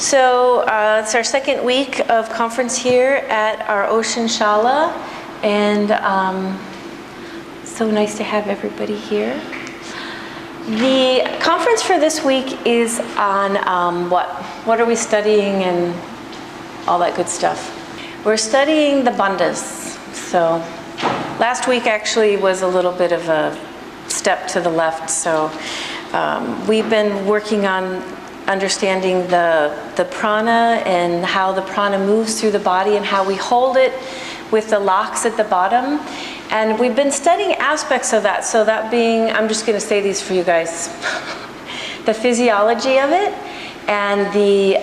So it's our second week of conference here at our Ocean Shala, and so nice to have everybody here. The conference for this week is on what are we studying and all that good stuff. We're studying the bandhas. So last week actually was a little bit of a step to the left. So we've been working on understanding the prana and how the prana moves through the body and how we hold it with the locks at the bottom. And we've been studying aspects of that. So that being, I'm just going to say these for you guys, the physiology of it and the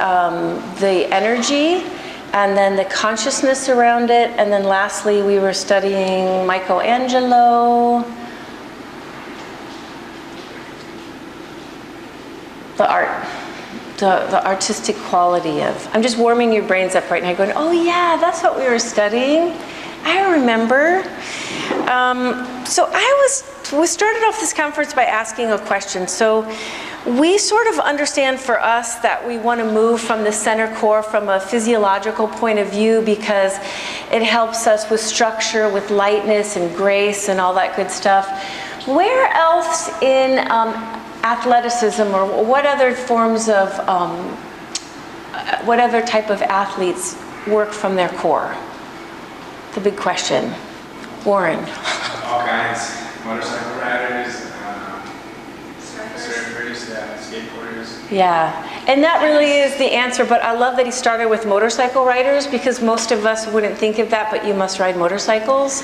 energy and then the consciousness around it. And then lastly, we were studying Michelangelo, the art. The artistic quality of, I'm just warming your brains up right now going, oh yeah, that's what we were studying. I remember. So we started off this conference by asking a question. So we sort of understand for us that we want to move from the center core from a physiological point of view because it helps us with structure, with lightness and grace and all that good stuff. Where else in athleticism, or what other forms of, what other type of athletes work from their core? The big question. Warren. All kinds. Motorcycle riders, surfers, skateboarders. Yeah, and that really is the answer, but I love that he started with motorcycle riders because most of us wouldn't think of that, but you must ride motorcycles.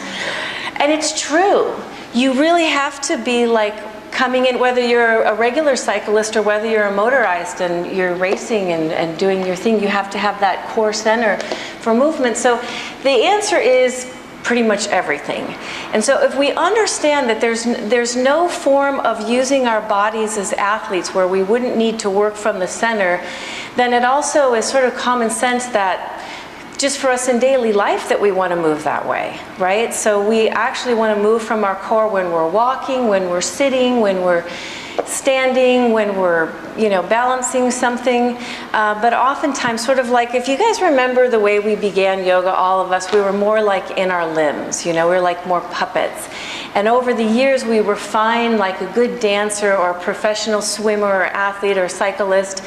And it's true. You really have to be like coming in, whether you're a regular cyclist or whether you're a motorized and you're racing and doing your thing, you have to have that core center for movement. So the answer is pretty much everything. And so if we understand that there's no form of using our bodies as athletes where we wouldn't need to work from the center, then it also is sort of common sense that just for us in daily life that we want to move that way, right? So we actually want to move from our core when we're walking, when we're sitting, when we're standing, when we're, balancing something. But oftentimes, sort of like, if you guys remember the way we began yoga, all of us, we were more like in our limbs, we were like more puppets. And over the years, we refine like a good dancer or a professional swimmer or athlete or cyclist,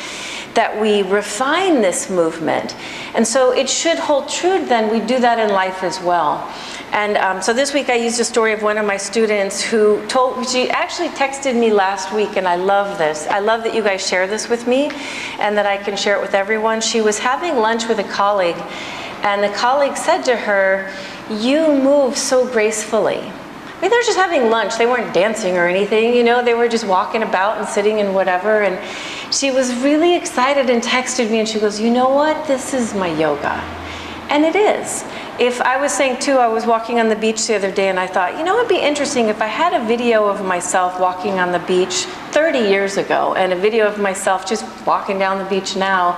that we refine this movement. And so it should hold true then, we do that in life as well. And so this week I used a story of one of my students who she actually texted me last week, and I love this. I love that you guys share this with me and that I can share it with everyone. She was having lunch with a colleague, and the colleague said to her, "You move so gracefully." I mean, they were just having lunch. They weren't dancing or anything, they were just walking about and sitting and whatever. And she was really excited and texted me and she goes, "You know what? This is my yoga." And it is. If I was saying too, I was walking on the beach the other day and I thought, it'd be interesting if I had a video of myself walking on the beach 30 years ago and a video of myself just walking down the beach now.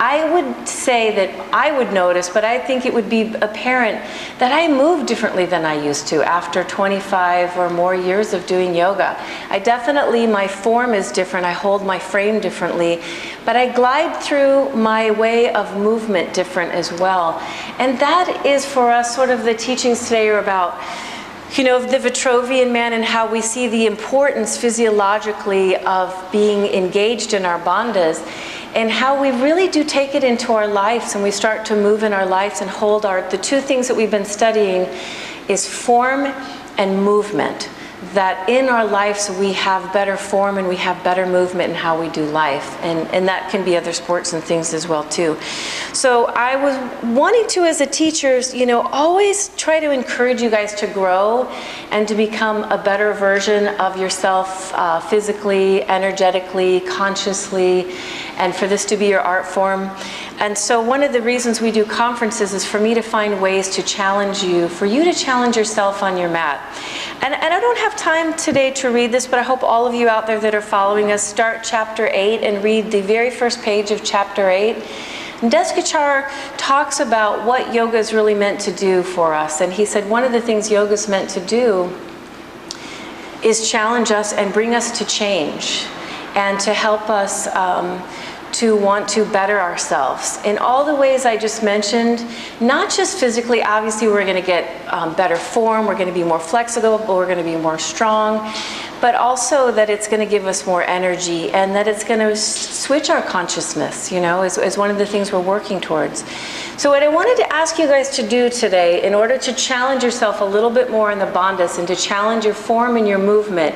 I would say that I would notice, but I think it would be apparent that I move differently than I used to after 25 or more years of doing yoga. My form is different, I hold my frame differently, but I glide through my way of movement different as well. And that is for us, sort of the teachings today are about the Vitruvian man and how we see the importance physiologically of being engaged in our bandhas, and how we really do take it into our lives and we start to move in our lives and hold the two things that we've been studying is form and movement. That in our lives we have better form and we have better movement in how we do life. And that can be other sports and things as well too. So I was wanting to, as a teacher, always try to encourage you guys to grow and to become a better version of yourself physically, energetically, consciously, and for this to be your art form. And so one of the reasons we do conferences is for me to find ways to challenge you, for you to challenge yourself on your mat. And I don't have time today to read this, but I hope all of you out there that are following us start chapter 8 and read the very first page of chapter 8. And Deskachar talks about what yoga is really meant to do for us. And he said one of the things yoga is meant to do is challenge us and bring us to change and to help us to want to better ourselves in all the ways I just mentioned, not just physically. Obviously, we're going to get better form, we're going to be more flexible, but we're going to be more strong, but also that it's going to give us more energy and that it's going to switch our consciousness, you know, is one of the things we're working towards. So what I wanted to ask you guys to do today, in order to challenge yourself a little bit more in the bandhas and to challenge your form and your movement,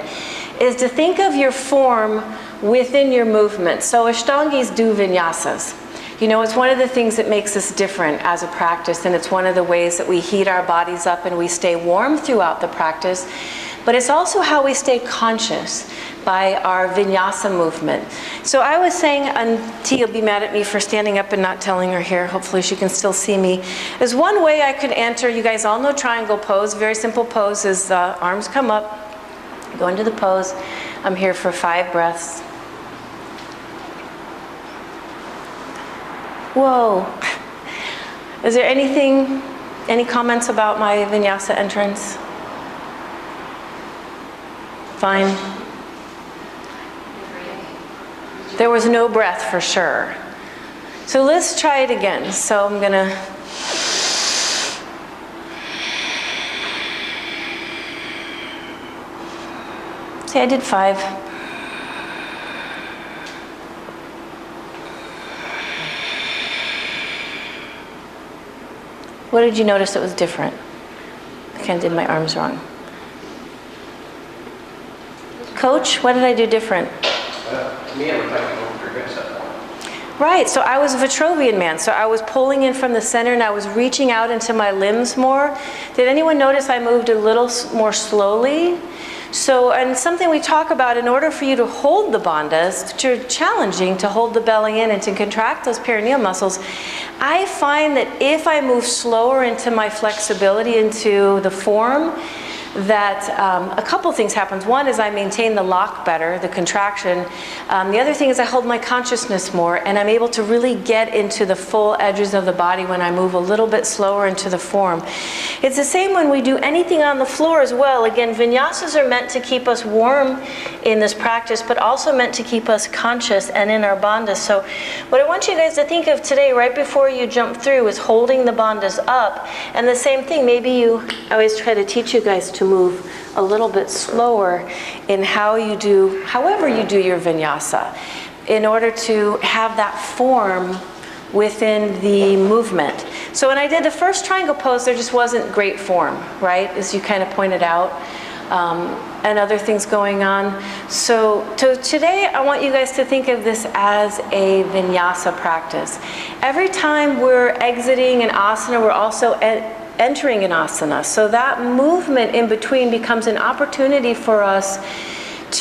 is to think of your form within your movement. So Ashtangis do vinyasas. You know, it's one of the things that makes us different as a practice, and it's one of the ways that we heat our bodies up and we stay warm throughout the practice. But it's also how we stay conscious by our vinyasa movement. So I was saying, and T will be mad at me for standing up and not telling her here, hopefully she can still see me. There's one way I could enter, you guys all know triangle pose, very simple pose is arms come up, go into the pose. I'm here for 5 breaths. Whoa. Is there any comments about my vinyasa entrance? Fine. There was no breath for sure. So let's try it again. So I'm gonna see, I did 5. What did you notice that was different? I kind of did my arms wrong. Coach, what did I do different? To me, it looked like you moved your hips up more. Right, so I was a Vitrovian man, so I was pulling in from the center and I was reaching out into my limbs more. Did anyone notice I moved a little more slowly? So, and something we talk about, in order for you to hold the bandhas, it's challenging to hold the belly in and to contract those perineal muscles. I find that if I move slower into my flexibility, into the form, that a couple things happens. One is I maintain the lock better, the contraction. The other thing is I hold my consciousness more, and I'm able to really get into the full edges of the body when I move a little bit slower into the form. It's the same when we do anything on the floor as well. Again, vinyasas are meant to keep us warm in this practice, but also meant to keep us conscious and in our bandhas. So what I want you guys to think of today, right before you jump through, is holding the bandhas up. And the same thing, I always try to teach you guys to move a little bit slower in however you do your vinyasa, in order to have that form within the movement. So when I did the first triangle pose, there just wasn't great form, right? As you kind of pointed out, and other things going on. So today I want you guys to think of this as a vinyasa practice. Every time we're exiting an asana, we're also entering an asana. So that movement in between becomes an opportunity for us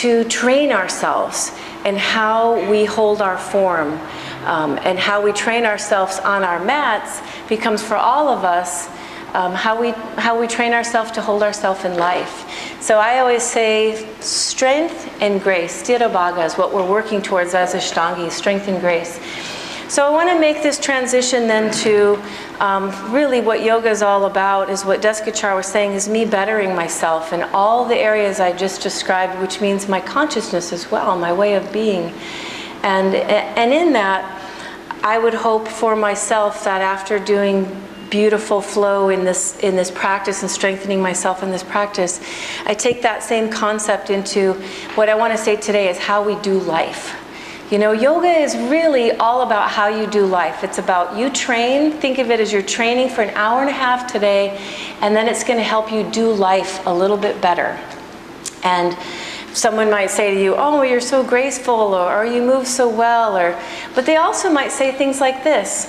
to train ourselves in how we hold our form, and how we train ourselves on our mats becomes for all of us how we train ourselves to hold ourselves in life. So I always say strength and grace. Sthirabhaga is what we're working towards as Ashtangis, strength and grace. So I want to make this transition then to really what yoga is all about, is what Deskachar was saying, is me bettering myself in all the areas I just described, which means my consciousness as well, my way of being. And in that, I would hope for myself that after doing beautiful flow in this practice and strengthening myself in this practice, I take that same concept into what I want to say today is how we do life. You know, yoga is really all about how you do life. It's about you train, think of it as you're training for an hour and a half today, and then it's going to help you do life a little bit better. And someone might say to you, oh, you're so graceful, or you move so well, but they also might say things like this: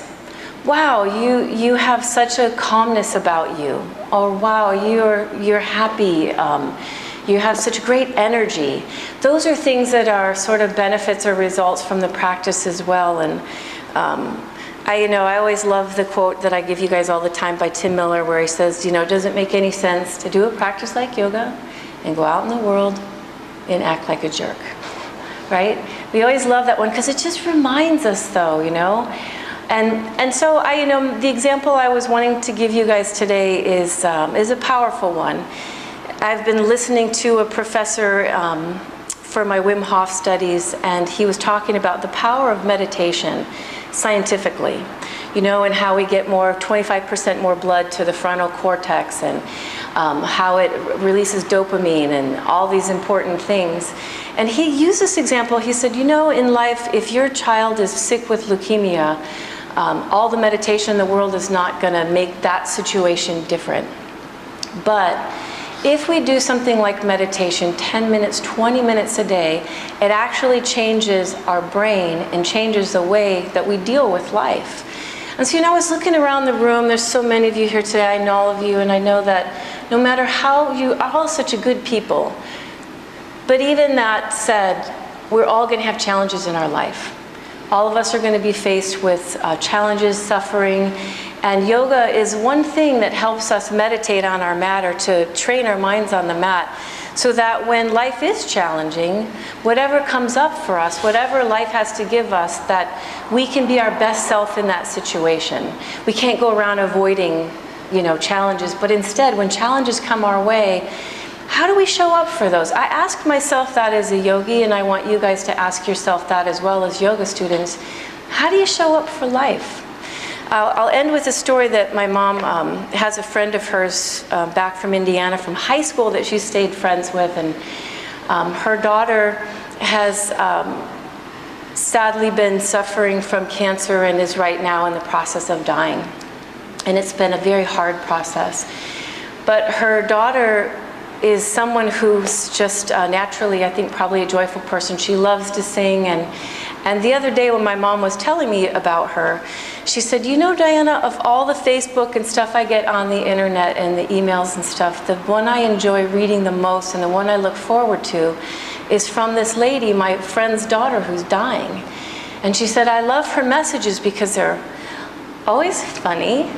wow, you have such a calmness about you, or wow, you're happy, you have such great energy. Those are things that are sort of benefits or results from the practice as well. And I always love the quote that I give you guys all the time by Tim Miller, where he says, it doesn't make any sense to do a practice like yoga and go out in the world and act like a jerk, right? We always love that one because it just reminds us, though, And so the example I was wanting to give you guys today is a powerful one. I've been listening to a professor for my Wim Hof studies, and he was talking about the power of meditation scientifically, you know, and how we get 25% more blood to the frontal cortex, and how it releases dopamine and all these important things. And he used this example. He said, you know, in life, if your child is sick with leukemia, all the meditation in the world is not going to make that situation different. But if we do something like meditation, 10 minutes, 20 minutes a day, it actually changes our brain and changes the way that we deal with life. And so, you know, I was looking around the room. There's so many of you here today. I know all of you, and I know that no matter how, you are all such a good people. But even that said, we're all going to have challenges in our life. All of us are going to be faced with challenges, suffering, and yoga is one thing that helps us meditate on our mat, or to train our minds on the mat, so that when life is challenging, whatever comes up for us, whatever life has to give us, that we can be our best self in that situation. We can't go around avoiding, you know, challenges, but instead, when challenges come our way, how do we show up for those? I ask myself that as a yogi, and I want you guys to ask yourself that as well as yoga students. How do you show up for life? I'll end with a story that my mom has a friend of hers back from Indiana from high school that she stayed friends with, and her daughter has sadly been suffering from cancer and is right now in the process of dying. And it's been a very hard process. But her daughter is someone who's just naturally, I think, probably a joyful person. She loves to sing, and the other day when my mom was telling me about her, she said, you know, Diana, of all the Facebook and stuff I get on the internet and the emails and stuff, the one I enjoy reading the most and the one I look forward to is from this lady, my friend's daughter, who's dying. And she said, I love her messages because they're always funny,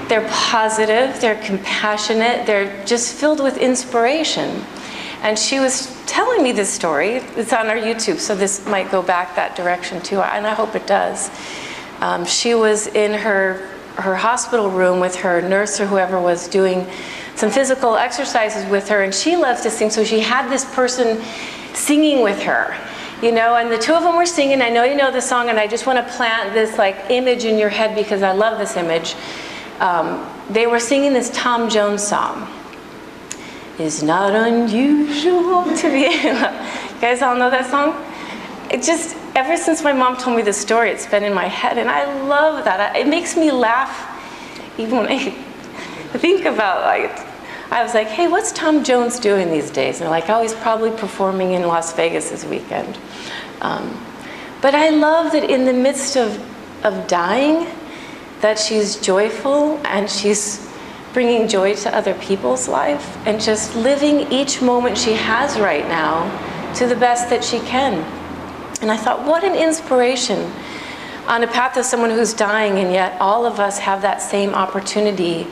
they're positive, they're compassionate, they're just filled with inspiration. And she was telling me this story. It's on our YouTube, so this might go back that direction too, and I hope it does. She was in her hospital room with her nurse or whoever was doing some physical exercises with her, and she loves to sing, so she had this person singing with her, you know, and the two of them were singing. I know you know the song, and I just want to plant this like image in your head because I love this image. They were singing this Tom Jones song. It's not unusual to be in love. You guys all know that song? It just, ever since my mom told me this story, it's been in my head, and I love that. It makes me laugh even when I think about, like, I was like, hey, what's Tom Jones doing these days? And they're like, oh, he's probably performing in Las Vegas this weekend. But I love that in the midst of dying, that she's joyful and she's bringing joy to other people's life and just living each moment she has right now to the best that she can. And I thought, what an inspiration on a path of someone who's dying, and yet all of us have that same opportunity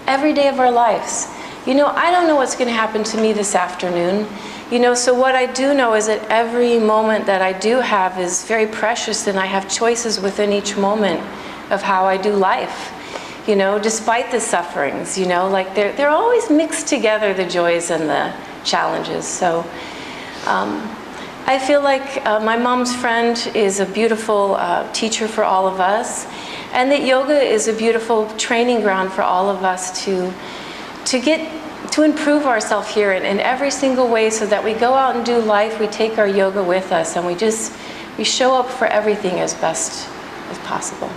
every day of our lives. You know, I don't know what's going to happen to me this afternoon. You know, so what I do know is that every moment that I do have is very precious, and I have choices within each moment of how I do life. You know, despite the sufferings, you know, like they're always mixed together, the joys and the challenges. So I feel like my mom's friend is a beautiful teacher for all of us, and that yoga is a beautiful training ground for all of us to improve ourselves here in every single way, so that we go out and do life, we take our yoga with us, and we show up for everything as best as possible.